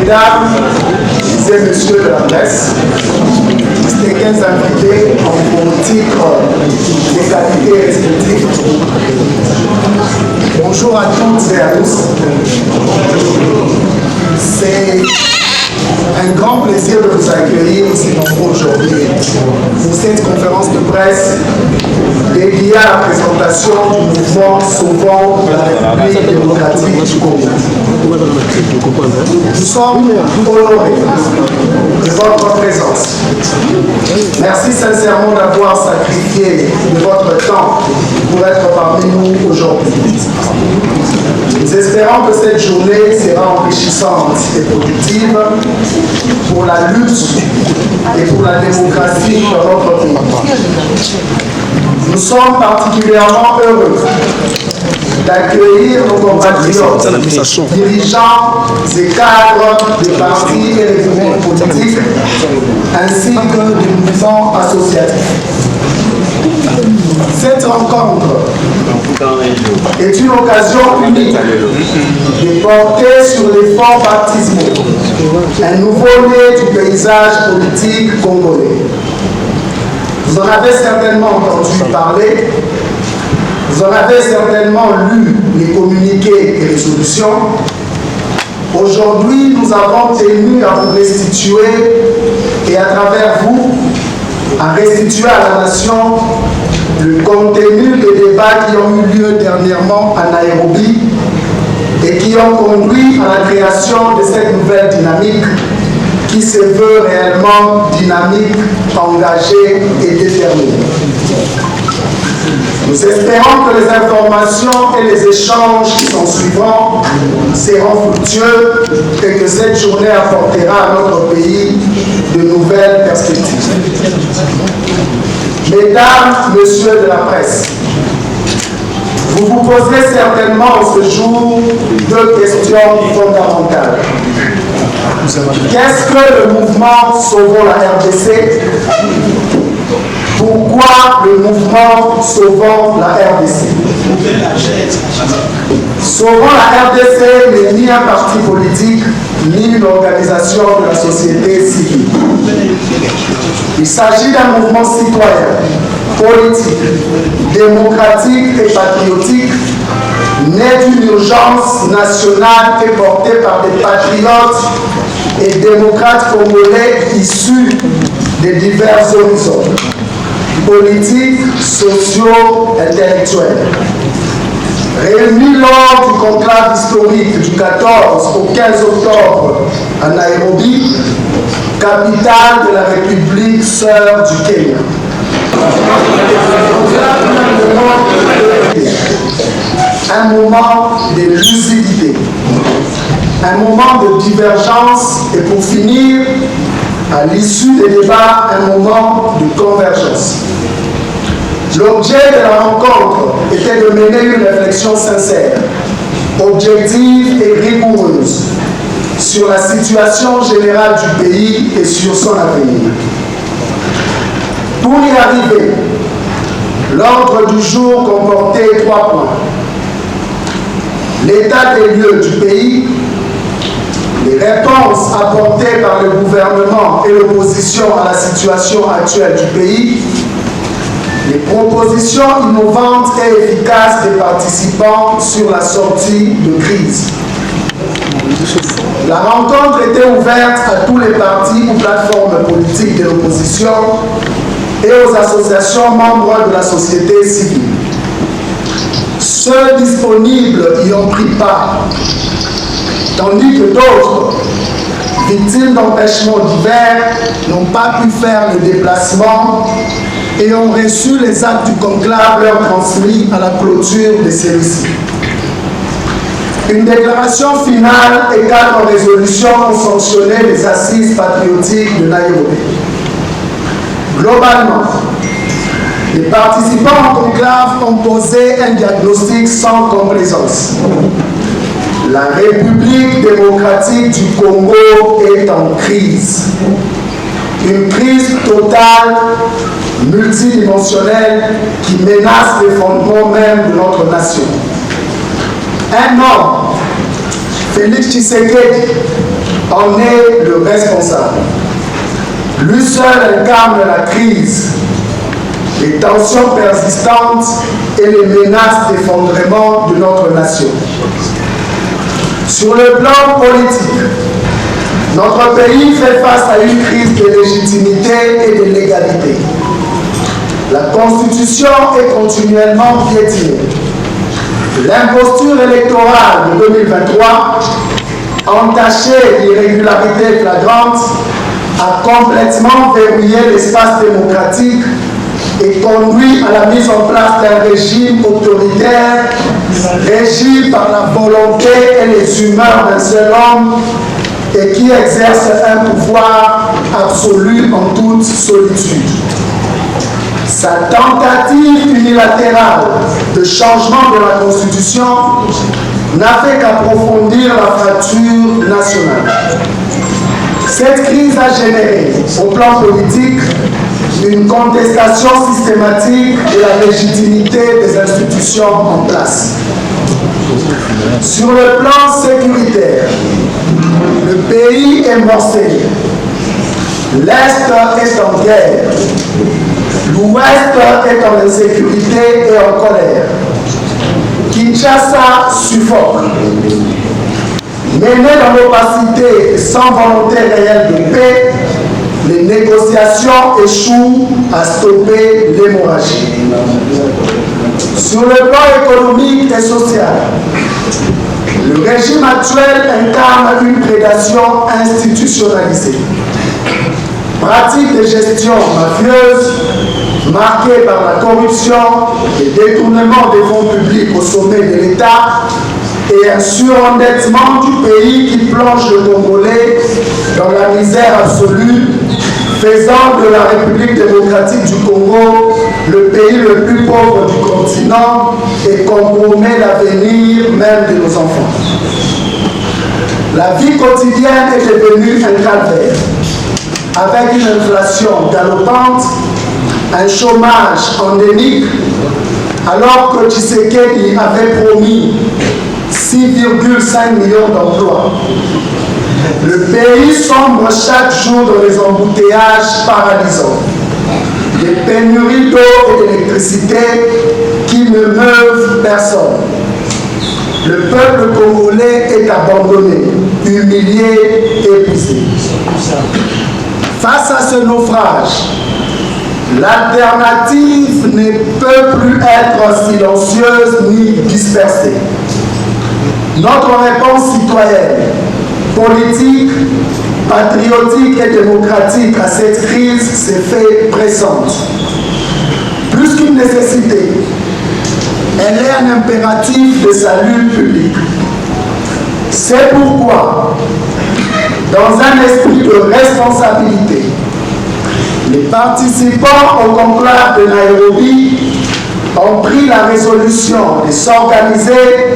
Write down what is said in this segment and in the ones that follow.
Mesdames et messieurs de la presse, distingués invités en titre des qualités respectives, bonjour à toutes et à tous. C'est un grand plaisir de vous accueillir aussi nombreux aujourd'hui pour cette conférence de presse dédiée à la présentation du mouvement Sauvons la République démocratique du Congo. Nous sommes honorés de votre présence. Merci sincèrement d'avoir sacrifié de votre temps pour être parmi nous aujourd'hui. Nous espérons que cette journée sera enrichissante et productive pour la lutte et pour la démocratie dans notre pays. Nous sommes particulièrement heureux d'accueillir nos compatriotes, dirigeants et cadres des partis et des groupements politiques, ainsi que des mouvements associatifs. Cette rencontre est une occasion unique de porter sur les fonds baptismaux un nouveau-né du paysage politique congolais. Vous en avez certainement entendu parler, vous en avez certainement lu les communiqués et résolutions. Aujourd'hui, nous avons tenu à vous restituer et à travers vous, à restituer à la nation le contenu des débats qui ont eu lieu dernièrement à Nairobi et qui ont conduit à la création de cette nouvelle dynamique qui se veut réellement dynamique, engagée et déterminée. Nous espérons que les informations et les échanges qui s'en suivront seront fructueux et que cette journée apportera à notre pays de nouvelles perspectives. Mesdames, messieurs de la presse, vous vous poserez certainement ce jour deux questions fondamentales. Qu'est-ce que le mouvement Sauvons la RDC? Pourquoi le mouvement Sauvons la RDC? Sauvons la RDC n'est ni un parti politique, ni une organisation de la société civile. Il s'agit d'un mouvement citoyen, politique, démocratique et patriotique, né d'une urgence nationale et porté par des patriotes et démocrates congolais issus des divers horizons politiques, sociaux, intellectuels. Réunis lors du conclave historique du 14 au 15 octobre à Nairobi, capitale de la République sœur du Kenya. Un moment de lucidité, un moment de divergence et pour finir, à l'issue des débats, un moment de convergence. L'objet de la rencontre était de mener une réflexion sincère, objective et rigoureuse sur la situation générale du pays et sur son avenir. Pour y arriver, l'ordre du jour comportait 3 points. L'état des lieux du pays, les réponses apportées par le gouvernement et l'opposition à la situation actuelle du pays, les propositions innovantes et efficaces des participants sur la sortie de crise. La rencontre était ouverte à tous les partis ou plateformes politiques de l'opposition et aux associations membres de la société civile. Ceux disponibles y ont pris part, tandis que d'autres, victimes d'empêchements divers, n'ont pas pu faire le déplacement et ont reçu les actes du conclave leur transmis à la clôture de celui-ci. Une déclaration finale et 4 résolutions ont sanctionné les assises patriotiques de Nairobi. Globalement, les participants au conclave ont posé un diagnostic sans complaisance. La République démocratique du Congo est en crise. Une crise totale, multidimensionnelle, qui menace les fondements même de notre nation. Un homme, Félix Tshisekedi, en est le responsable. Lui seul incarne la crise, les tensions persistantes et les menaces d'effondrement de notre nation. Sur le plan politique, notre pays fait face à une crise de légitimité et de légalité. La Constitution est continuellement piétinée. L'imposture électorale de 2023, entachée d'irrégularités flagrantes, a complètement verrouillé l'espace démocratique et conduit à la mise en place d'un régime autoritaire régi par la volonté et les humeurs d'un seul homme et qui exerce un pouvoir absolu en toute solitude. Sa tentative unilatérale de changement de la Constitution n'a fait qu'approfondir la fracture nationale. Cette crise a généré, au plan politique, une contestation systématique de la légitimité des institutions en place. Sur le plan sécuritaire, le pays est morcelé. L'Est est en guerre. L'Ouest est en insécurité et en colère. Kinshasa suffoque. Mené dans l'opacité et sans volonté réelle de paix, les négociations échouent à stopper l'hémorragie. Sur le plan économique et social, le régime actuel incarne une prédation institutionnalisée. Pratique de gestion mafieuse, marquée par la corruption et détournement des fonds publics au sommet de l'État, et un surendettement du pays qui plonge le Congolais dans la misère absolue, faisant de la République démocratique du Congo le pays le plus pauvre du continent et compromet l'avenir même de nos enfants. La vie quotidienne est devenue un calvaire, avec une inflation galopante, un chômage endémique, alors que Tshisekedi avait promis 6,5 millions d'emplois. Le pays sombre chaque jour dans les embouteillages paralysants, des pénuries d'eau et d'électricité qui ne meuvent personne. Le peuple congolais est abandonné, humilié, épuisé. Face à ce naufrage, l'alternative ne peut plus être silencieuse ni dispersée. Notre réponse citoyenne, politique, patriotique et démocratique à cette crise s'est fait pressante. Plus qu'une nécessité, elle est un impératif de salut public. C'est pourquoi, dans un esprit de responsabilité, les participants au conclave de Nairobi ont pris la résolution de s'organiser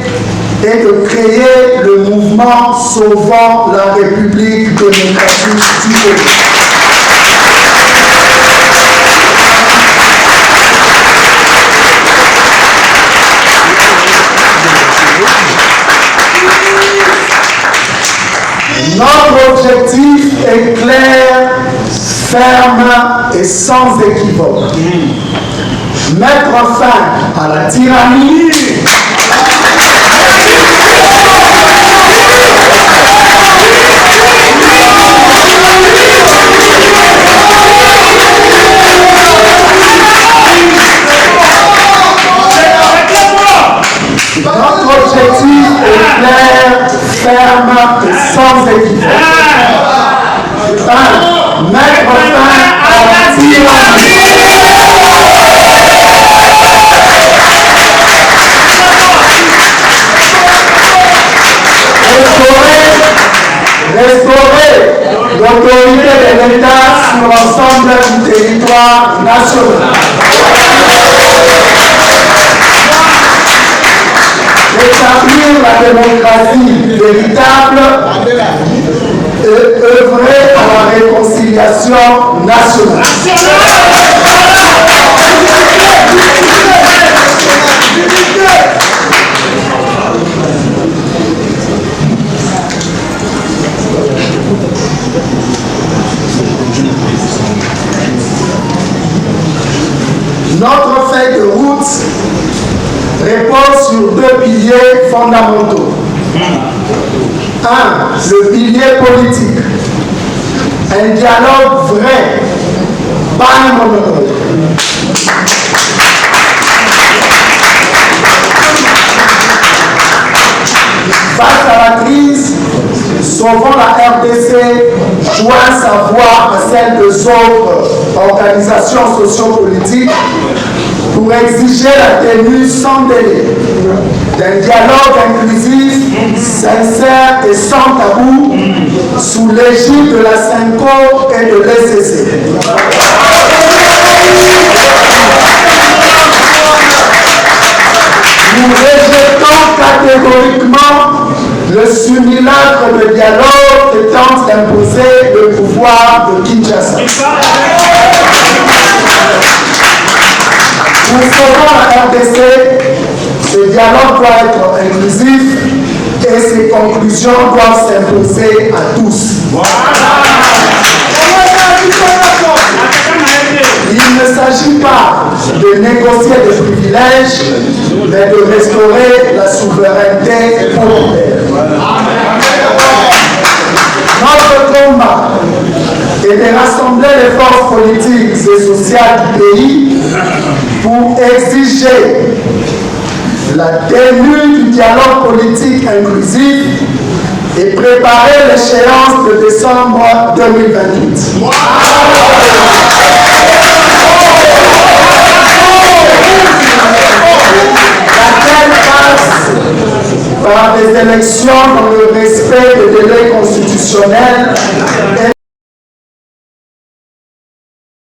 et de créer le mouvement Sauvons la République démocratique du Congo. Notre objectif est clair, ferme et sans équivoque. Mettre fin à la tyrannie, notre objectif est clair, ferme et sans équivoque. Mettre fin à la tyrannie. Restaurer l'autorité de l'État sur l'ensemble du territoire national. Rétablir la démocratie véritable et œuvrer à la réconciliation nationale. sur deux piliers fondamentaux. Un, le pilier politique. Un dialogue vrai, pas un monologue. Face à la crise, sauvons la RDC, joint sa voix à celle des autres organisations sociopolitiques pour exiger la tenue sans délai d'un dialogue inclusif, sincère et sans tabou sous l'égide de la CENCO et de l'ECC. Nous rejetons catégoriquement le simulacre de dialogue que tente d'imposer le pouvoir de Kinshasa. Pour sauver la RDC, ce dialogue doit être inclusif et ses conclusions doivent s'imposer à tous. Il ne s'agit pas de négocier des privilèges, mais de restaurer la souveraineté populaire. Notre combat est de rassembler les forces politiques et sociales du pays pour exiger la tenue du dialogue politique inclusif et préparer l'échéance de décembre 2028. Laquelle passe par des élections dans le respect des délais constitutionnels et